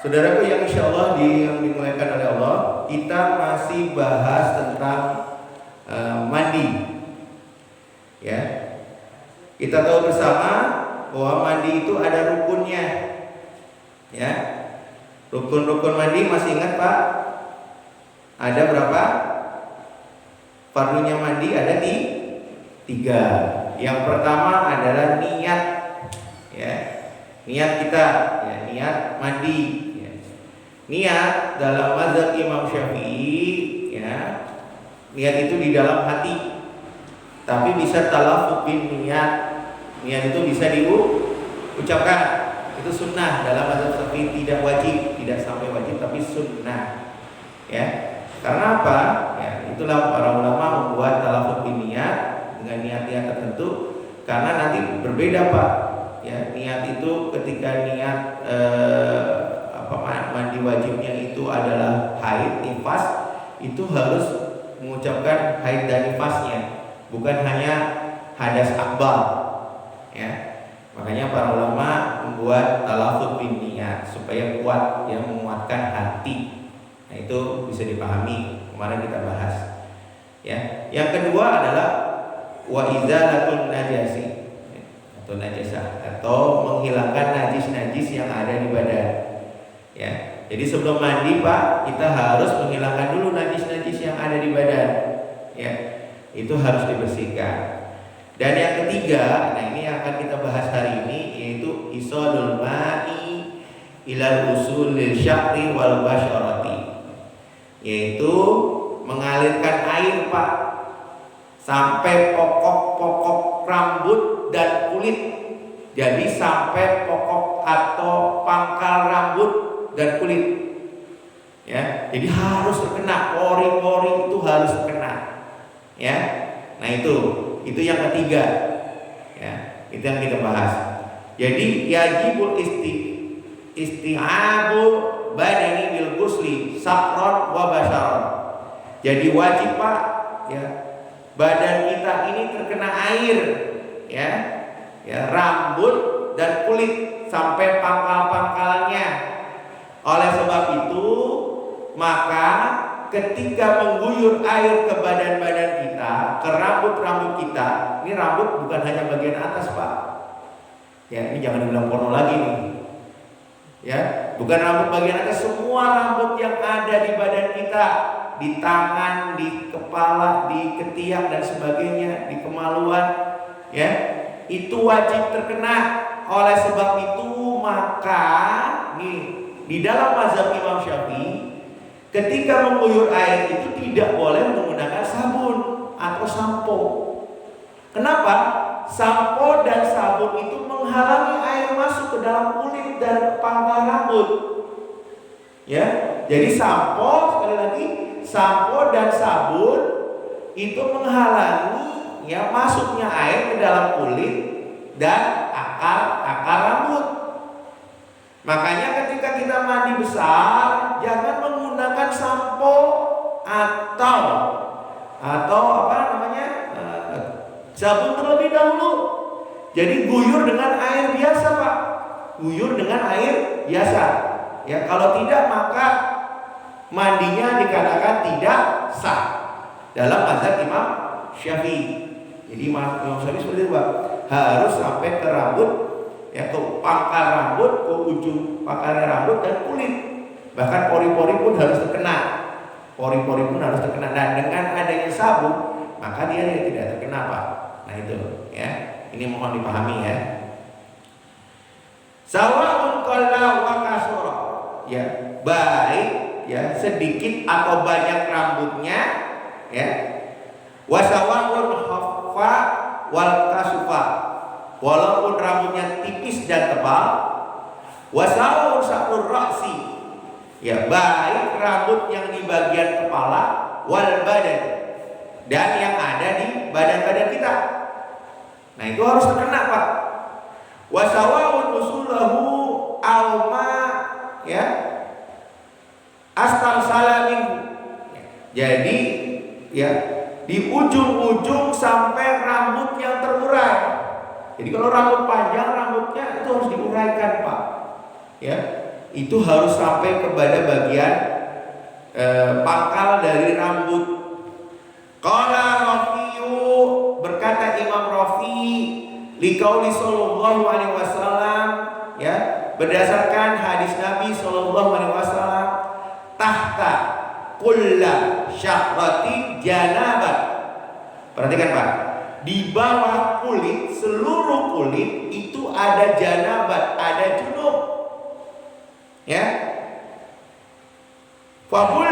Saudaraku yang insya Allah yang dimuliakan oleh Allah, kita masih bahas tentang mandi. Ya, kita tahu bersama bahwa mandi itu ada rukunnya. Ya, rukun-rukun mandi masih ingat Pak? Ada berapa? Fardunya mandi ada di 3. Yang pertama adalah niat. Ya, niat kita, ya, niat mandi. Niat dalam mazhab Imam Syafi'i, ya, niat itu di dalam hati, tapi bisa talaffuz bin niat. Niat itu bisa diucapkan. Itu sunnah dalam mazhab Syafi'i, tidak wajib, tidak sampai wajib, tapi sunnah. Ya, karena apa? Ya, itulah para ulama membuat talaffuz bin niat dengan niat-niat tertentu, karena nanti berbeda Pak. Ya, niat itu ketika niat mandi wajibnya itu adalah haid, nifas, itu harus mengucapkan haid dan nifasnya, bukan hanya hadas akbar. Ya, makanya para ulama membuat talaffuz bin niat supaya kuat, yang menguatkan hati. Nah, itu bisa dipahami, kemarin kita bahas. Ya, yang kedua adalah wa izalatun najasi atau najasah, atau menghilangkan najis-najis yang ada di badan. Ya, jadi sebelum mandi Pak, kita harus menghilangkan dulu najis-najis yang ada di badan. Ya, itu harus dibersihkan. Dan yang ketiga, nah ini yang akan kita bahas hari ini, yaitu isadul ma'i ilal usulil sya'ri wal basyarati, yaitu mengalirkan air Pak sampai pokok-pokok rambut dan kulit. Jadi sampai pokok atau pangkal rambut dan kulit. Ya, jadi harus terkena, pori-pori itu harus terkena. Ya, nah itu yang ketiga. Ya, itu yang kita bahas. Jadi yajibul isti'abu badani bil ghusli sakron wa basharon. Jadi wajib Pak, ya, badan kita ini terkena air, ya, ya, rambut dan kulit sampai pangkal-pangkalnya. Oleh sebab itu, maka ketika mengguyur air ke badan-badan kita, ke rambut-rambut kita, ini rambut bukan hanya bagian atas Pak. Ya, ini jangan dibilang porno lagi nih. Ya, bukan rambut bagian atas, semua rambut yang ada di badan kita, di tangan, di kepala, di ketiak dan sebagainya, di kemaluan, ya, itu wajib terkena. Oleh sebab itu, maka nih, di dalam mazhab Imam Syafi'i, ketika mengguyur air itu tidak boleh menggunakan sabun atau sampo. Kenapa? Sampo dan sabun itu menghalangi air masuk ke dalam kulit dan pangkal rambut. Ya, jadi sampo, sekali lagi, sampo dan sabun itu menghalangi, ya, masuknya air ke dalam kulit dan akar rambut. Makanya ketika kita mandi besar, jangan menggunakan sampo atau sabun terlebih dahulu. Jadi guyur dengan air biasa Pak, guyur dengan air biasa. Ya, kalau tidak maka mandinya dikatakan tidak sah dalam mazhab Imam Syafi'i. Jadi Imam Syafi'i seperti itu Pak, harus sampai ke rambut, ya, ke pangkal rambut, ke ujung pangkalnya rambut dan kulit. Bahkan pori-pori pun harus terkena. Pori-pori pun harus terkena. Dan dengan adanya sabun, maka dia tidak terkena Pak. Nah itu, ya, ini mohon dipahami ya. Sawa'un qalla wa kasura, ya, baik, ya, sedikit atau banyak rambutnya, ya. Wa sawa'un khaffa wal kasufa, walaupun rambutnya tipis dan tebal. Wasawun sa'ur ra'si, ya, baik rambut yang di bagian kepala, wal badan, dan yang ada di badan-badan kita. Nah itu harus terkena Pak. Wasawun usulahu alma, ya, astal salamin. Jadi, ya, di ujung-ujung sampai rambut yang terurai. Jadi kalau rambut panjang, rambutnya itu harus diuraikan Pak. Ya, itu harus sampai kepada bagian pangkal dari rambut. Qala Rafi'u, berkata Imam Rafi, liqauli sallallahu alaihi wasallam, ya, berdasarkan hadis Nabi sallallahu alaihi wasallam, tahta kulla syahratin janabah. Perhatikan Pak, di bawah kulit, seluruh kulit itu ada janabat, ada junub. Ya. Fabul